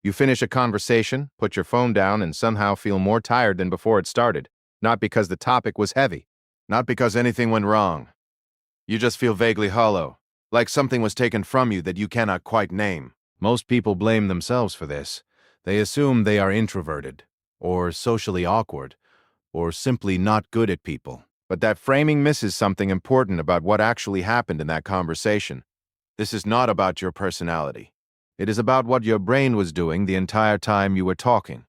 You finish a conversation, put your phone down, and somehow feel more tired than before it started. Not because the topic was heavy, not because anything went wrong. You just feel vaguely hollow, like something was taken from you that you cannot quite name. Most people blame themselves for this. They assume they are introverted, or socially awkward, or simply not good at people. But that framing misses something important about what actually happened in that conversation. This is not about your personality. It is about what your brain was doing the entire time you were talking.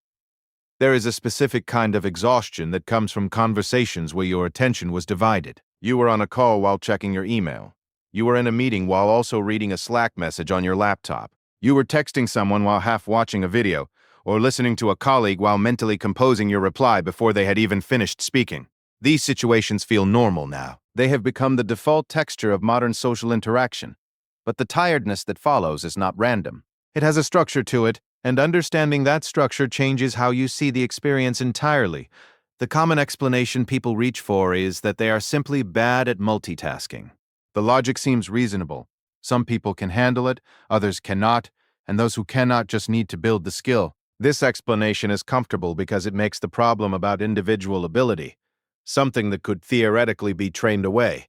There is a specific kind of exhaustion that comes from conversations where your attention was divided. You were on a call while checking your email. You were in a meeting while also reading a Slack message on your laptop. You were texting someone while half watching a video, or listening to a colleague while mentally composing your reply before they had even finished speaking. These situations feel normal now. They have become the default texture of modern social interaction. But the tiredness that follows is not random. It has a structure to it, and understanding that structure changes how you see the experience entirely. The common explanation people reach for is that they are simply bad at multitasking. The logic seems reasonable. Some people can handle it, others cannot, and those who cannot just need to build the skill. This explanation is comfortable because it makes the problem about individual ability, something that could theoretically be trained away.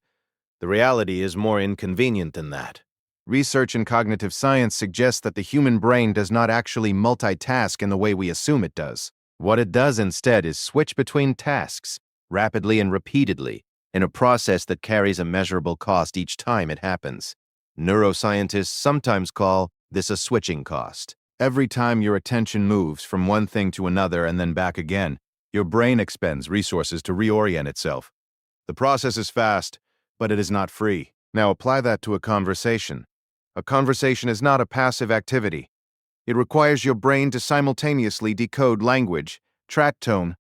The reality is more inconvenient than that. Research in cognitive science suggests that the human brain does not actually multitask in the way we assume it does. What it does instead is switch between tasks, rapidly and repeatedly, in a process that carries a measurable cost each time it happens. Neuroscientists sometimes call this a switching cost. Every time your attention moves from one thing to another and then back again, your brain expends resources to reorient itself. The process is fast, but it is not free. Now apply that to a conversation. A conversation is not a passive activity. It requires your brain to simultaneously decode language, track tone,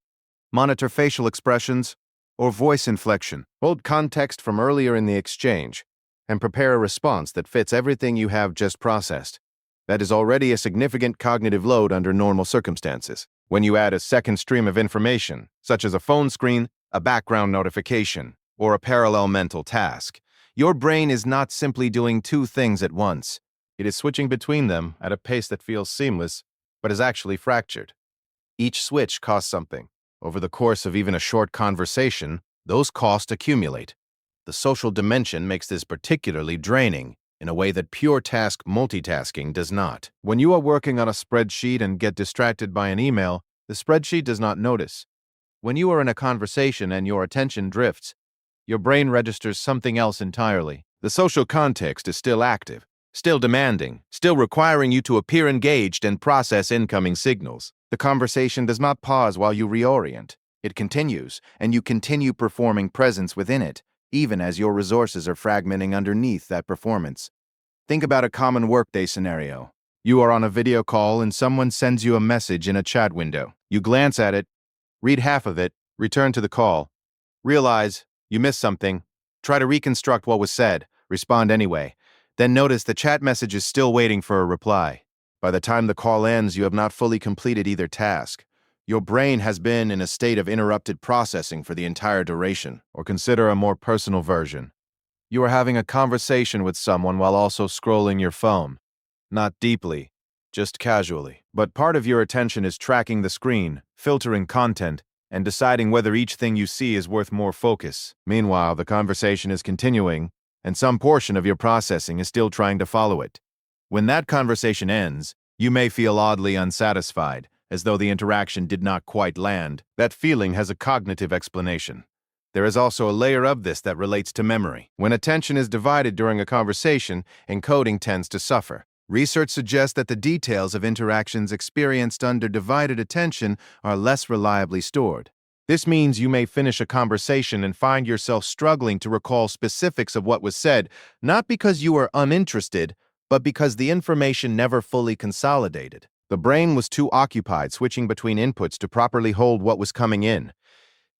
monitor facial expressions, or voice inflection, hold context from earlier in the exchange, and prepare a response that fits everything you have just processed. That is already a significant cognitive load under normal circumstances. When you add a second stream of information, such as a phone screen, a background notification, or a parallel mental task, your brain is not simply doing two things at once. It is switching between them at a pace that feels seamless, but is actually fractured. Each switch costs something. Over the course of even a short conversation, those costs accumulate. The social dimension makes this particularly draining in a way that pure task multitasking does not. When you are working on a spreadsheet and get distracted by an email, the spreadsheet does not notice. When you are in a conversation and your attention drifts, your brain registers something else entirely. The social context is still active, still demanding, still requiring you to appear engaged and process incoming signals. The conversation does not pause while you reorient. It continues, and you continue performing presence within it, even as your resources are fragmenting underneath that performance. Think about a common workday scenario. You are on a video call and someone sends you a message in a chat window. You glance at it, read half of it, return to the call, realize you missed something, try to reconstruct what was said, respond anyway, then notice the chat message is still waiting for a reply. By the time the call ends, you have not fully completed either task. Your brain has been in a state of interrupted processing for the entire duration. Or consider a more personal version. You are having a conversation with someone while also scrolling your phone. Not deeply, just casually. But part of your attention is tracking the screen, filtering content, and deciding whether each thing you see is worth more focus. Meanwhile, the conversation is continuing, and some portion of your processing is still trying to follow it. When that conversation ends, you may feel oddly unsatisfied, as though the interaction did not quite land. That feeling has a cognitive explanation. There is also a layer of this that relates to memory. When attention is divided during a conversation, encoding tends to suffer. Research suggests that the details of interactions experienced under divided attention are less reliably stored. This means you may finish a conversation and find yourself struggling to recall specifics of what was said, not because you are uninterested, but because the information never fully consolidated. The brain was too occupied switching between inputs to properly hold what was coming in.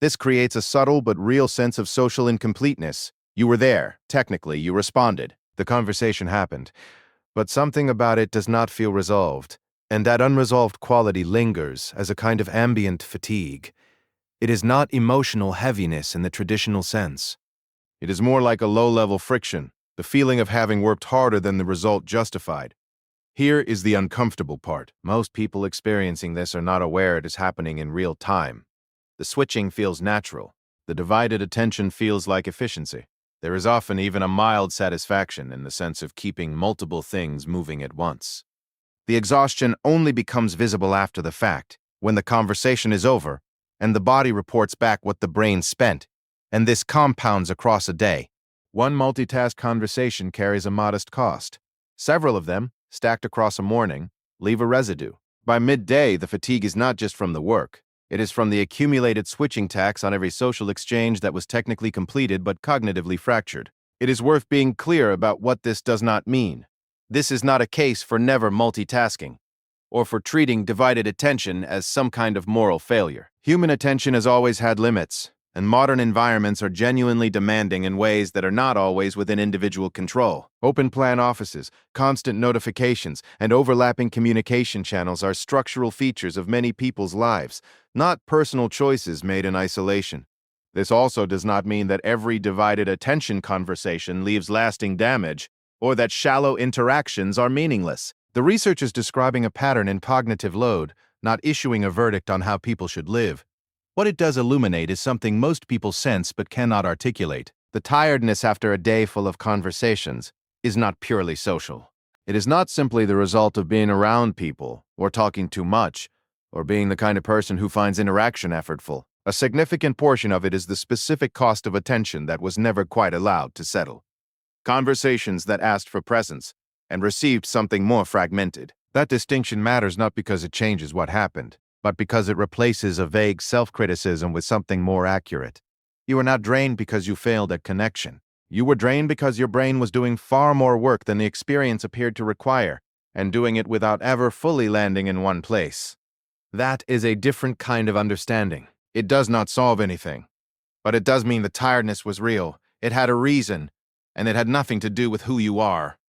This creates a subtle but real sense of social incompleteness. You were there. Technically, you responded. The conversation happened. But something about it does not feel resolved, and that unresolved quality lingers as a kind of ambient fatigue. It is not emotional heaviness in the traditional sense. It is more like a low-level friction, the feeling of having worked harder than the result justified. Here is the uncomfortable part. Most people experiencing this are not aware it is happening in real time. The switching feels natural. The divided attention feels like efficiency. There is often even a mild satisfaction in the sense of keeping multiple things moving at once. The exhaustion only becomes visible after the fact, when the conversation is over, and the body reports back what the brain spent, and this compounds across a day. One multitask conversation carries a modest cost. Several of them, stacked across a morning, leave a residue. By midday, the fatigue is not just from the work. It is from the accumulated switching tax on every social exchange that was technically completed but cognitively fractured. It is worth being clear about what this does not mean. This is not a case for never multitasking, or for treating divided attention as some kind of moral failure. Human attention has always had limits, and modern environments are genuinely demanding in ways that are not always within individual control. Open-plan offices, constant notifications, and overlapping communication channels are structural features of many people's lives, not personal choices made in isolation. This also does not mean that every divided attention conversation leaves lasting damage, or that shallow interactions are meaningless. The research is describing a pattern in cognitive load, not issuing a verdict on how people should live. What it does illuminate is something most people sense but cannot articulate. The tiredness after a day full of conversations is not purely social. It is not simply the result of being around people, or talking too much, or being the kind of person who finds interaction effortful. A significant portion of it is the specific cost of attention that was never quite allowed to settle. Conversations that asked for presence and received something more fragmented. That distinction matters not because it changes what happened, but because it replaces a vague self-criticism with something more accurate. You were not drained because you failed at connection. You were drained because your brain was doing far more work than the experience appeared to require, and doing it without ever fully landing in one place. That is a different kind of understanding. It does not solve anything, but it does mean the tiredness was real. It had a reason, and it had nothing to do with who you are.